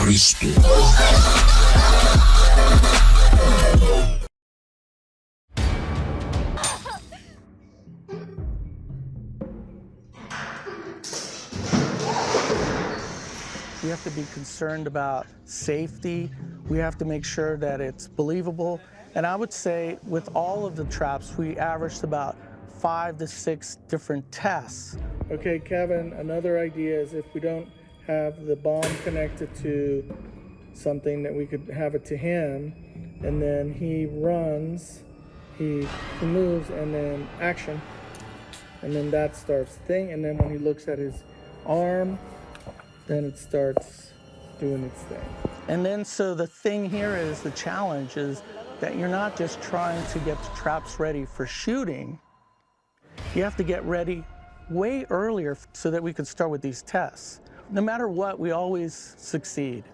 Cristo. We have to be concerned about safety. We have to make sure that it's believable. And I would say with all of the traps, we averaged about 5 to 6 different tests. Okay, Kevin, another idea is if we don't have the bomb connected to something, that we could have it to him, and then he runs, he moves, and then action. And then that starts the thing, and then when he looks at his arm, then it starts doing its thing. And then, so the thing here is, the challenge is that you're not just trying to get the traps ready for shooting, you have to get ready way earlier so that we could start with these tests. No matter what, we always succeed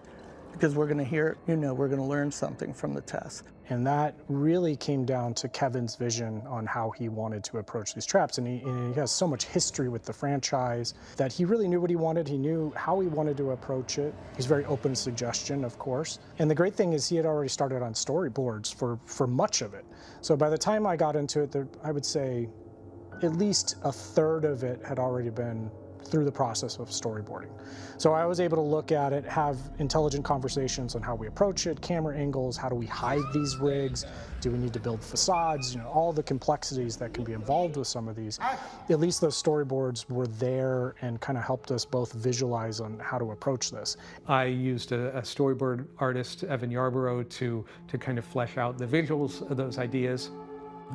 because we're gonna hear, we're gonna learn something from the test. And that really came down to Kevin's vision on how he wanted to approach these traps. And he has so much history with the franchise that he really knew what he wanted. He knew how he wanted to approach it. He's very open to suggestion, of course. And the great thing is he had already started on storyboards for much of it. So by the time I got into it, I would say at least a third of it had already been through the process of storyboarding. So I was able to look at it, have intelligent conversations on how we approach it, camera angles, how do we hide these rigs, do we need to build facades, all the complexities that can be involved with some of these. At least those storyboards were there and kind of helped us both visualize on how to approach this. I used a storyboard artist, Evan Yarborough, to kind of flesh out the visuals of those ideas.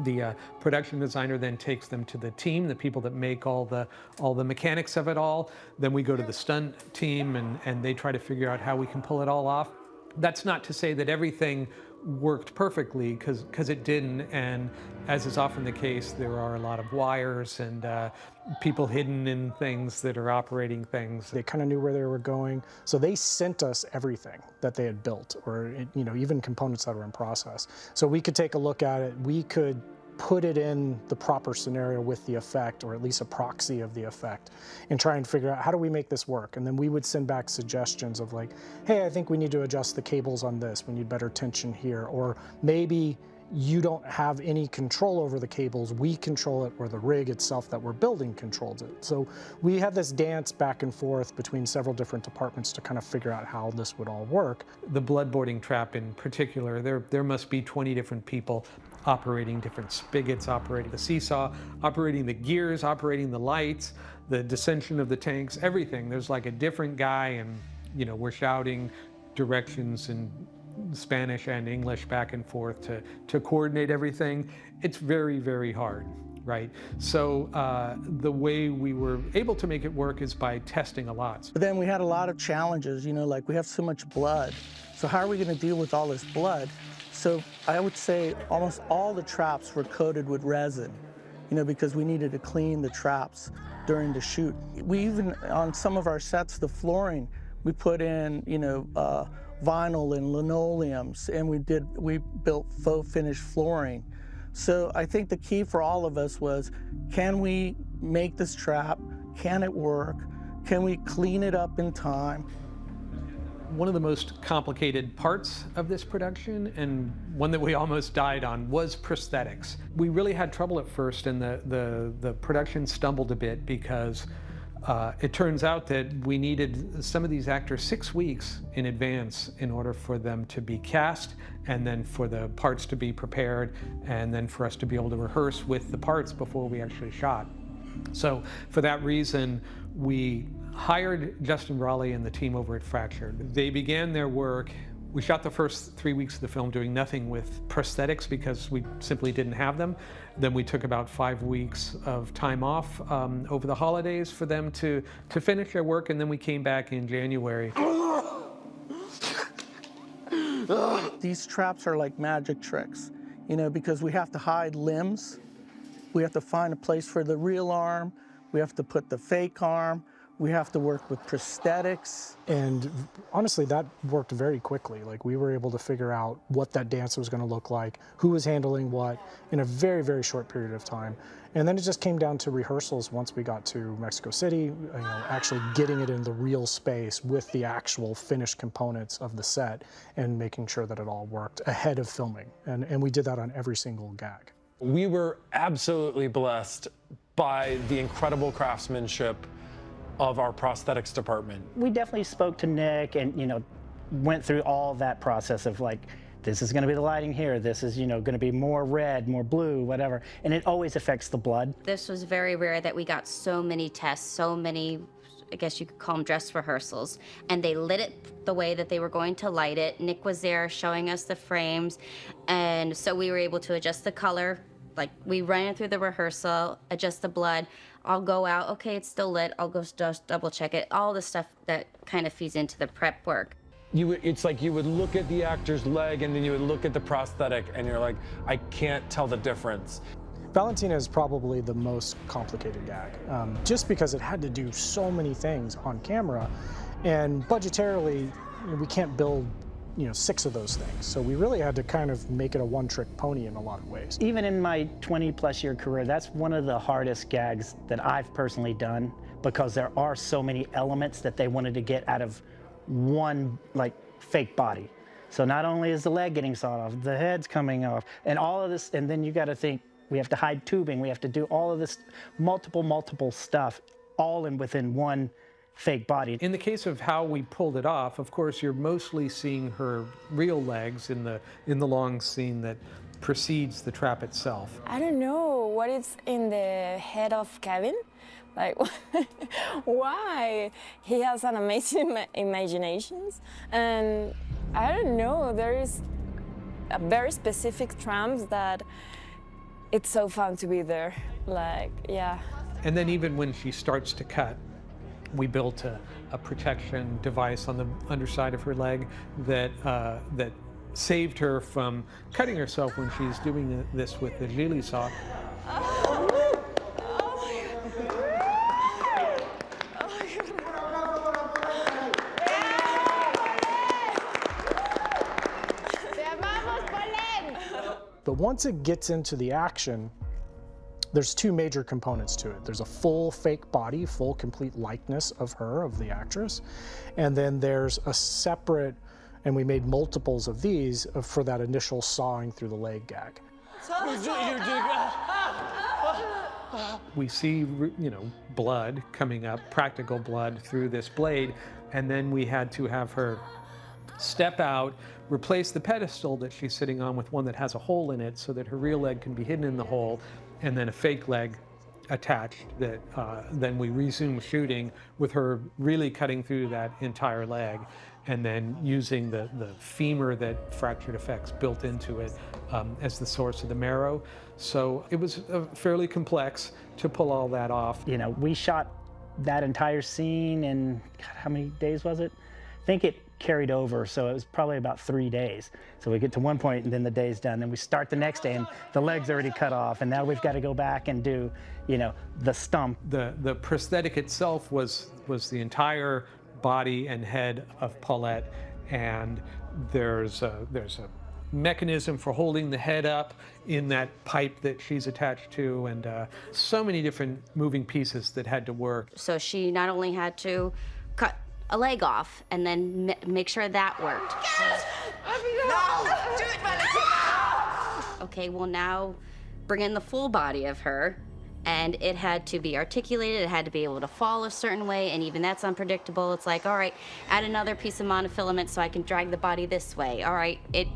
The production designer then takes them to the team, the people that make all the mechanics of it all. Then we go to the stunt team and they try to figure out how we can pull it all off. That's not to say that everything worked perfectly, because it didn't, and as is often the case, there are a lot of wires and people hidden in things that are operating things. They kind of knew where they were going, so they sent us everything that they had built, or even components that were in process. So we could take a look at it, we could put it in the proper scenario with the effect, or at least a proxy of the effect, and try and figure out how do we make this work. And then we would send back suggestions of like, hey, I think we need to adjust the cables on this, we need better tension here, or maybe you don't have any control over the cables, we control it, or the rig itself that we're building controls it. So we had this dance back and forth between several different departments to kind of figure out how this would all work. The bloodboarding trap in particular, there must be 20 different people operating different spigots, operating the seesaw, operating the gears, operating the lights, the descension of the tanks, everything. There's like a different guy, and we're shouting directions in Spanish and English back and forth to coordinate everything. It's very, very hard, right? So the way we were able to make it work is by testing a lot. But then we had a lot of challenges, like we have so much blood. So how are we gonna deal with all this blood? So I would say almost all the traps were coated with resin, because we needed to clean the traps during the shoot. We even, on some of our sets, the flooring, we put in, vinyl and linoleums, and we built faux finish flooring. So I think the key for all of us was, can we make this trap? Can it work? Can we clean it up in time? One of the most complicated parts of this production, and one that we almost died on, was prosthetics. We really had trouble at first, and the production stumbled a bit because it turns out that we needed some of these actors 6 weeks in advance in order for them to be cast, and then for the parts to be prepared, and then for us to be able to rehearse with the parts before we actually shot. So for that reason, we hired Justin Raleigh and the team over at Fractured. They began their work. We shot the first 3 weeks of the film doing nothing with prosthetics because we simply didn't have them. Then we took about 5 weeks of time off over the holidays for them to finish their work, and then we came back in January. These traps are like magic tricks, because we have to hide limbs. We have to find a place for the real arm. We have to put the fake arm. We have to work with prosthetics. And honestly, that worked very quickly. Like, we were able to figure out what that dance was going to look like, who was handling what in a very, very short period of time. And then it just came down to rehearsals once we got to Mexico City, actually getting it in the real space with the actual finished components of the set and making sure that it all worked ahead of filming. And we did that on every single gag. We were absolutely blessed by the incredible craftsmanship of our prosthetics department. We definitely spoke to Nick and, went through all that process of like, this is going to be the lighting here, this is, going to be more red, more blue, whatever. And it always affects the blood. This was very rare that we got so many tests, so many, I guess you could call them dress rehearsals. And they lit it the way that they were going to light it. Nick was there showing us the frames. And so we were able to adjust the color. Like, we ran it through the rehearsal, adjust the blood. I'll go out, okay, it's still lit. I'll go just double check it. All the stuff that kind of feeds into the prep work. It's like you would look at the actor's leg and then you would look at the prosthetic and you're like, I can't tell the difference. Valentina is probably the most complicated gag, just because it had to do so many things on camera, and budgetarily, we can't build 6 of those things. So we really had to kind of make it a one-trick pony in a lot of ways. Even in my 20-plus year career, that's one of the hardest gags that I've personally done, because there are so many elements that they wanted to get out of one, like, fake body. So not only is the leg getting sawed off, the head's coming off, and all of this, and then you got to think, we have to hide tubing, we have to do all of this multiple stuff, all within one fake body. In the case of how we pulled it off, of course, you're mostly seeing her real legs in the long scene that precedes the trap itself. I don't know what is in the head of Kevin. Like, why? He has an amazing imaginations, and I don't know, there is a very specific trams that it's so fun to be there, like, yeah. And then even when she starts to cut, we built a protection device on the underside of her leg that saved her from cutting herself when she's doing this with the Gili saw. But once it gets into the action, there's 2 major components to it. There's a full fake body, full complete likeness of her, of the actress. And then there's a separate, and we made multiples of these for that initial sawing through the leg gag. We see, blood coming up, practical blood through this blade, and then we had to have her step out, replace the pedestal that she's sitting on with one that has a hole in it so that her real leg can be hidden in the hole, and then a fake leg attached that then we resume shooting with her really cutting through that entire leg, and then using the femur that Fractured Effects built into it as the source of the marrow. So it was fairly complex to pull all that off. We shot that entire scene in, God, how many days was it? I think it carried over, so it was probably about 3 days. So we get to one point and then the day's done. Then we start the next day and the leg's already cut off, and now we've got to go back and do, the stump. The prosthetic itself was the entire body and head of Paulette, and there's a mechanism for holding the head up in that pipe that she's attached to, and so many different moving pieces that had to work. So she not only had to cut a leg off and then make sure that worked. Yes! No! Do it, Valentina! Okay, well now bring in the full body of her, and it had to be articulated, it had to be able to fall a certain way, and even that's unpredictable. It's like, all right, add another piece of monofilament so I can drag the body this way. All right, it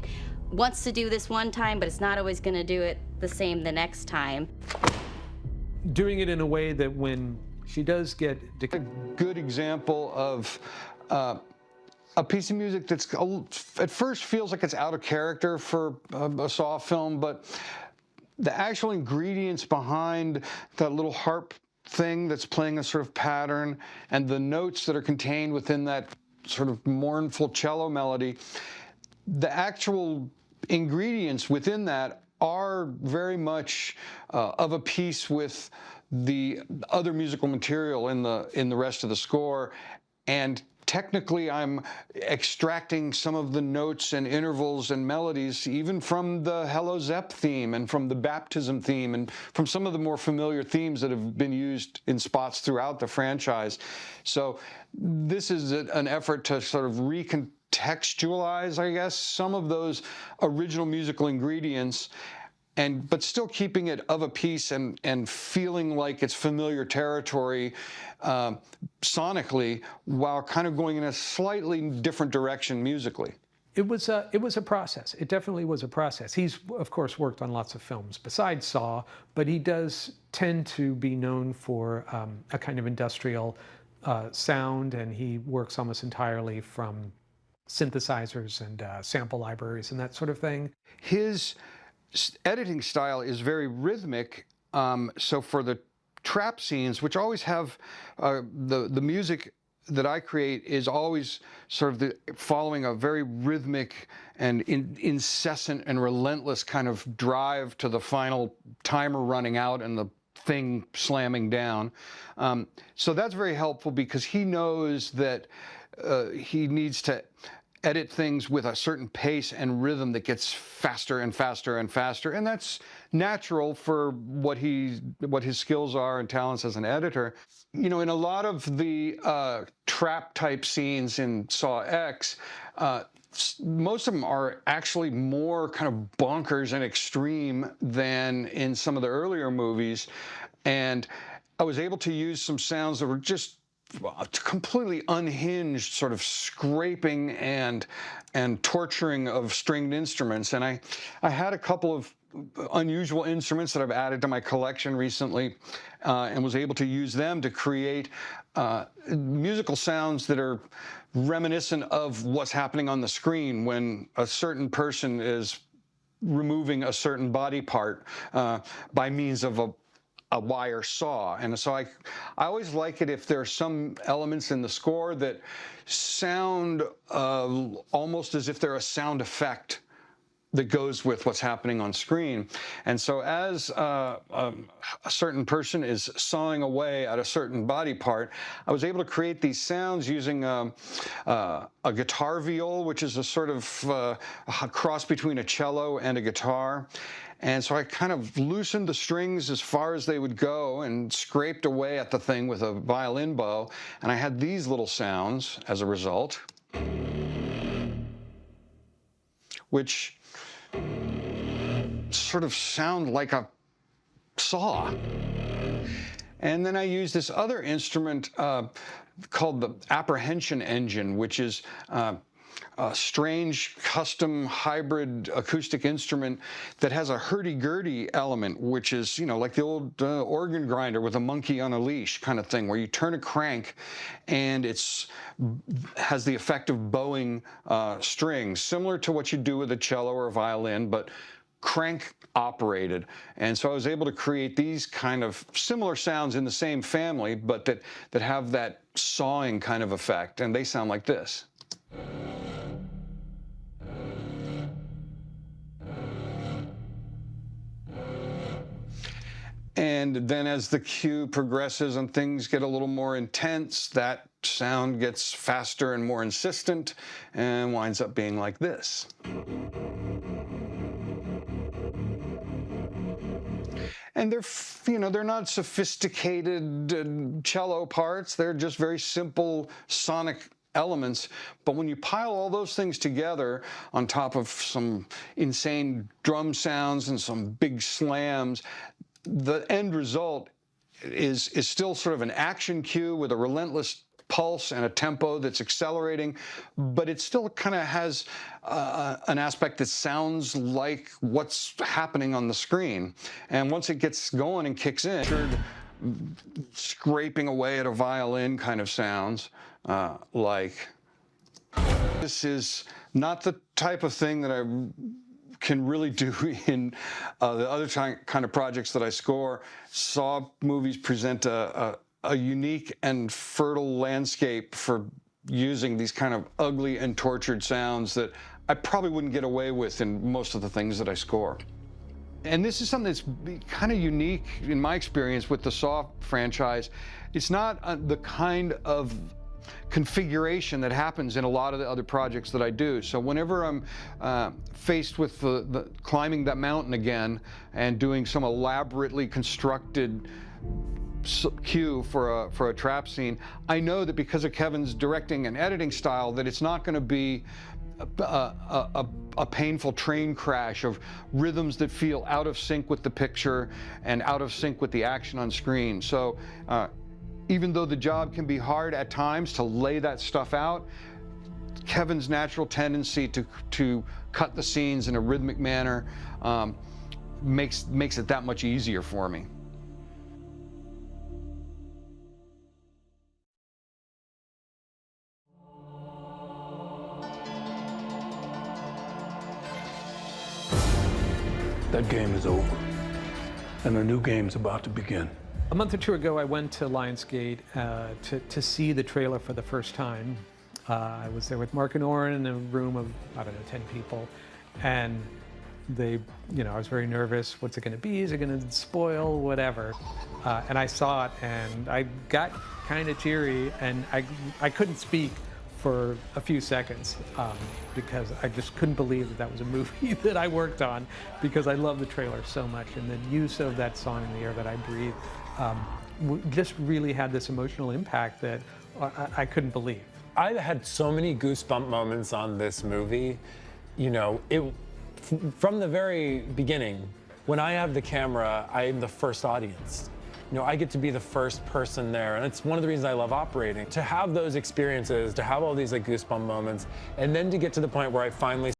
wants to do this one time, but it's not always gonna do it the same the next time. Doing it in a way that when she does get a good example of a piece of music that's at first feels like it's out of character for a Saw film, but the actual ingredients behind that little harp thing that's playing a sort of pattern and the notes that are contained within that sort of mournful cello melody, the actual ingredients within that are very much of a piece with the other musical material in the rest of the score, and technically I'm extracting some of the notes and intervals and melodies even from the Hello Zepp theme and from the Baptism theme and from some of the more familiar themes that have been used in spots throughout the franchise. So this is an effort to sort of recontextualize, I guess, some of those original musical ingredients, but still keeping it of a piece and feeling like it's familiar territory sonically, while kind of going in a slightly different direction musically. It was a process. It definitely was a process. He's, of course, worked on lots of films besides Saw, but he does tend to be known for a kind of industrial sound, and he works almost entirely from synthesizers and sample libraries and that sort of thing. His editing style is very rhythmic, so for the trap scenes, which always have the music that I create is always sort of following a very rhythmic and incessant and relentless kind of drive to the final timer running out and the thing slamming down. So that's very helpful because he knows that he needs to edit things with a certain pace and rhythm that gets faster and faster and faster, and that's natural for what his skills are and talents as an editor. You know, in a lot of the trap type scenes in Saw X, most of them are actually more kind of bonkers and extreme than in some of the earlier movies, and I was able to use some sounds that were just completely unhinged, sort of scraping and torturing of stringed instruments. And I had a couple of unusual instruments that I've added to my collection recently, and was able to use them to create musical sounds that are reminiscent of what's happening on the screen when a certain person is removing a certain body part by means of a wire saw. And so I always like it if there are some elements in the score that sound almost as if they're a sound effect that goes with what's happening on screen. And so as a certain person is sawing away at a certain body part, I was able to create these sounds using a guitar viol, which is a sort of a cross between a cello and a guitar. And so I kind of loosened the strings as far as they would go and scraped away at the thing with a violin bow. And I had these little sounds as a result, which sort of sound like a saw. And then I used this other instrument called the apprehension engine, which is a strange custom hybrid acoustic instrument that has a hurdy-gurdy element, which is, you know, like the old organ grinder with a monkey on a leash kind of thing, where you turn a crank and has the effect of bowing strings, similar to what you do with a cello or a violin, but crank operated. And so I was able to create these kind of similar sounds in the same family, but that have that sawing kind of effect, and they sound like this. And then as the cue progresses and things get a little more intense, that sound gets faster and more insistent and winds up being like this. And they're not sophisticated cello parts. They're just very simple sonic elements. But when you pile all those things together on top of some insane drum sounds and some big slams, the end result is still sort of an action cue with a relentless pulse and a tempo that's accelerating, but it still kind of has an aspect that sounds like what's happening on the screen. And once it gets going and kicks in, scraping away at a violin kind of sounds like. This is not the type of thing that I can really do in the other kind of projects that I score. Saw movies present a unique and fertile landscape for using these kind of ugly and tortured sounds that I probably wouldn't get away with in most of the things that I score. and this is something that's kind of unique in my experience with the Saw franchise. It's not the kind of configuration that happens in a lot of the other projects that I do. So whenever I'm faced with the climbing that mountain again and doing some elaborately constructed cue for a trap scene, I know that because of Kevin's directing and editing style that it's not going to be a painful train crash of rhythms that feel out of sync with the picture and out of sync with the action on screen. So even though the job can be hard at times to lay that stuff out, Kevin's natural tendency to cut the scenes in a rhythmic manner makes it that much easier for me. That game is over, and a new game's about to begin. A month or two ago, I went to Lionsgate to see the trailer for the first time. I was there with Mark and Oren in a room of, I don't know, 10 people. And they, I was very nervous. What's it going to be? Is it going to spoil? Whatever. And I saw it, and I got kind of teary, and I couldn't speak for a few seconds because I just couldn't believe that was a movie that I worked on, because I love the trailer so much, and the use of that song, In the Air That I Breathe, just really had this emotional impact that I couldn't believe. I had so many goosebump moments on this movie. From the very beginning, when I have the camera, I am the first audience. I get to be the first person there, and it's one of the reasons I love operating. To have those experiences, to have all these goosebump moments, and then to get to the point where I finally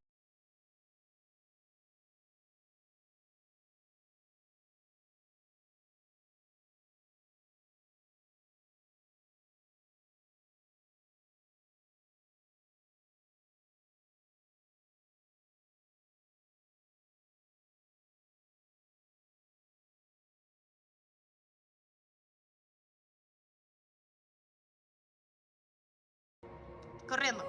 Corriendo.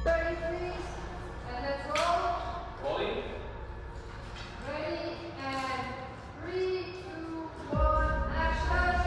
Ready, please, and let's roll. Rolling. Ready, and 3, 2, 1, action.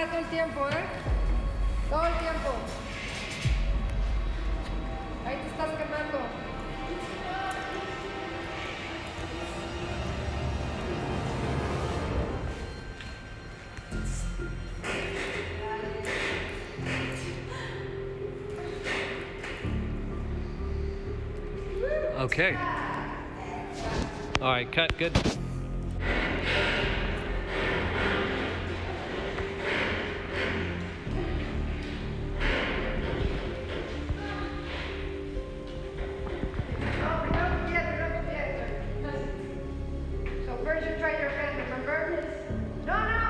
Todo el tiempo, ¿eh? Todo el tiempo. Ahí te estás quemando. Okay. All right, cut, good. Back.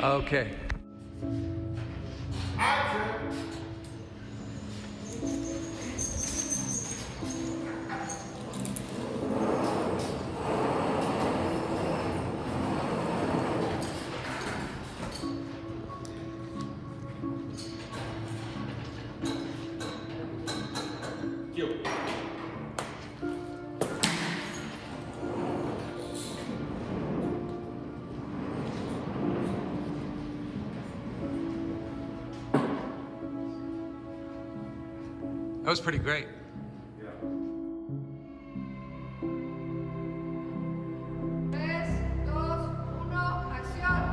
Okay. That was pretty great. Tres, dos, uno, acción.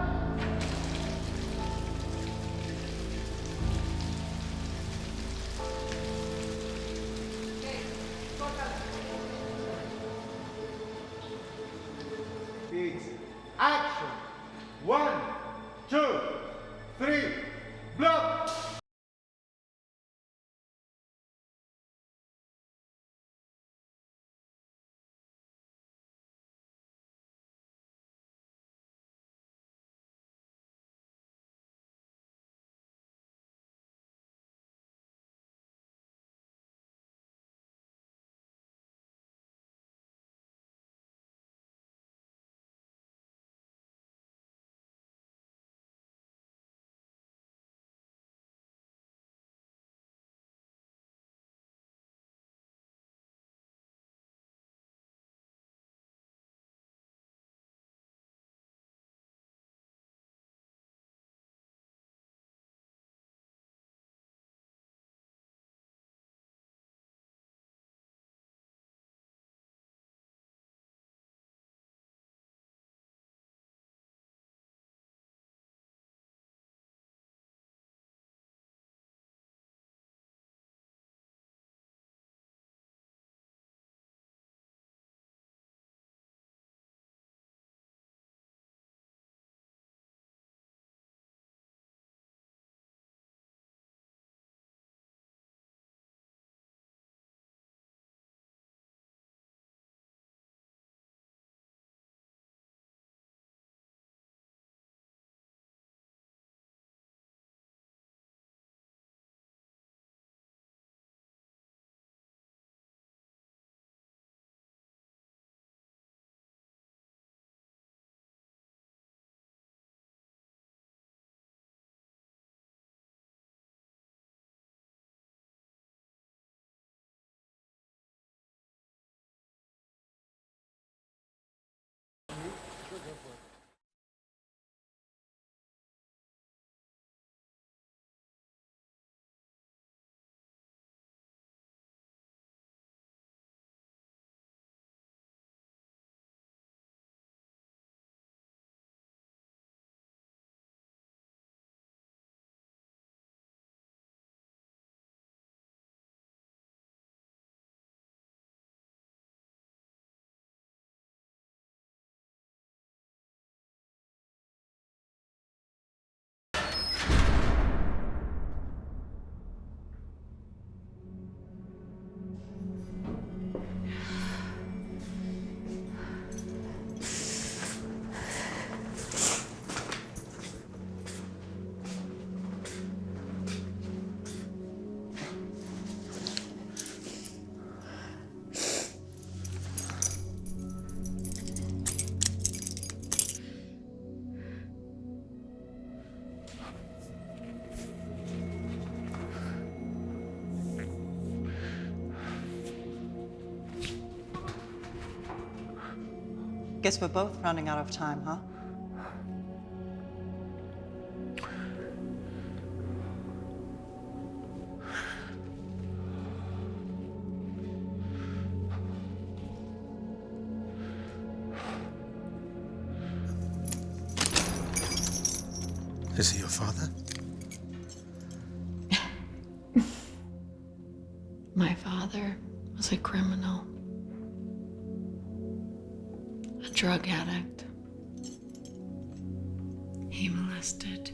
Okay, córtala. It's action. 1, 2, 3, block. Guess we're both running out of time, huh? Is he your father? My father was a criminal, a drug addict. He molested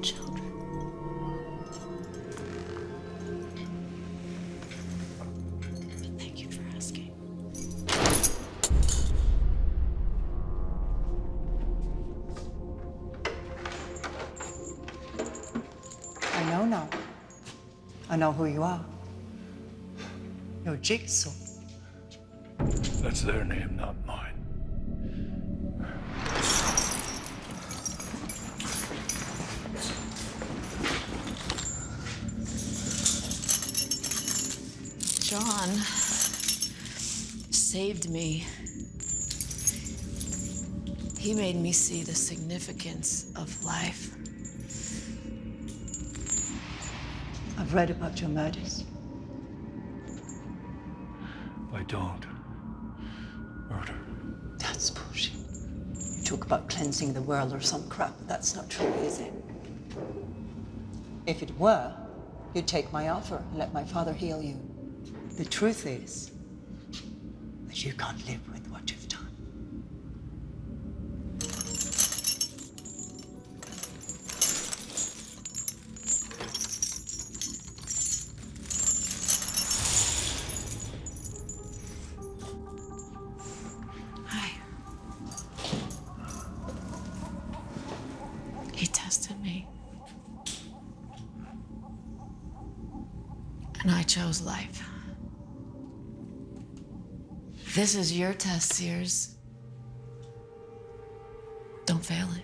children. But thank you for asking. I know now. I know who you are. You're Jigsaw. That's their name, not mine. John saved me. He made me see the significance of life. I've read about your murders. I don't murder. That's bullshit. You talk about cleansing the world or some crap, but that's not true, is it? If it were, you'd take my offer and let my father heal you. The truth is that you can't live with what you've done. Hi. He tested me. And I chose life. This is your test, Sears. Don't fail it.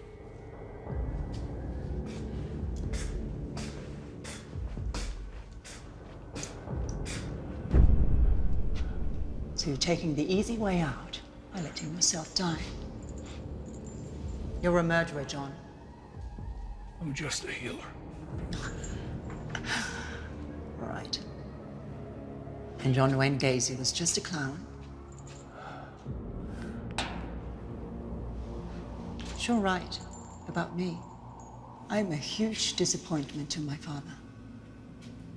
So you're taking the easy way out by letting yourself die. You're a murderer, John. I'm just a healer. All right. And John Wayne Gacy was just a clown. You're right about me. I'm a huge disappointment to my father.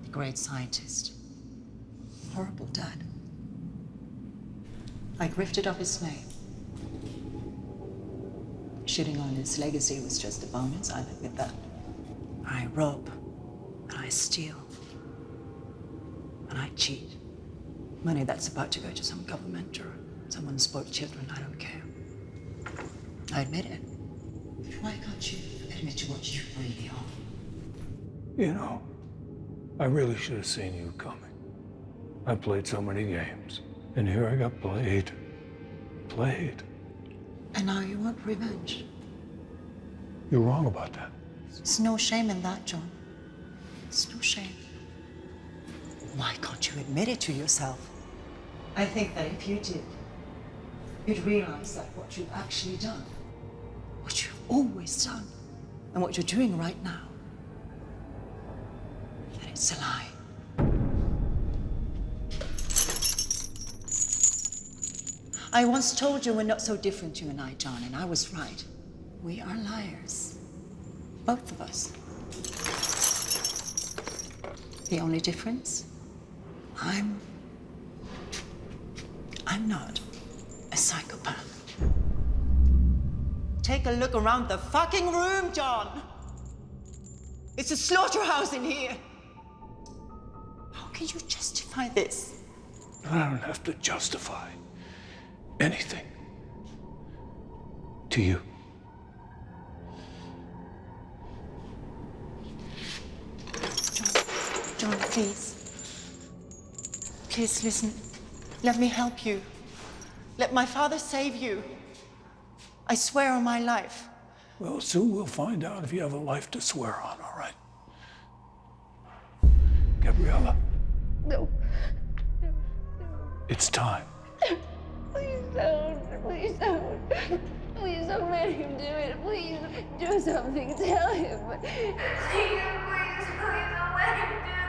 A great scientist. Horrible dad. I grifted off his name. Shitting on his legacy was just a bonus, I'll admit that. I rob, and I steal, and I cheat. Money that's about to go to some government or someone's spoiled children, I don't care. I admit it. Why can't you admit to what you really are? You know, I really should have seen you coming. I played so many games, and here I got played. And now you want revenge. You're wrong about that. There's no shame in that, John. There's no shame. Why can't you admit it to yourself? I think that if you did, you'd realize that what you've actually done, what you've always done, and what you're doing right now, that it's a lie. I once told you we're not so different, you and I, John, and I was right. We are liars. Both of us. The only difference? I'm not a psychopath. Take a look around the fucking room, John. It's a slaughterhouse in here. How can you justify this? I don't have to justify anything to you. John, please. Please listen. Let me help you. Let my father save you. I swear on my life. Well, soon we'll find out if you have a life to swear on, all right? Gabriella. No. It's time. Please don't. Please don't. Please don't let him do it. Please do something. Tell him. Please don't let him do it.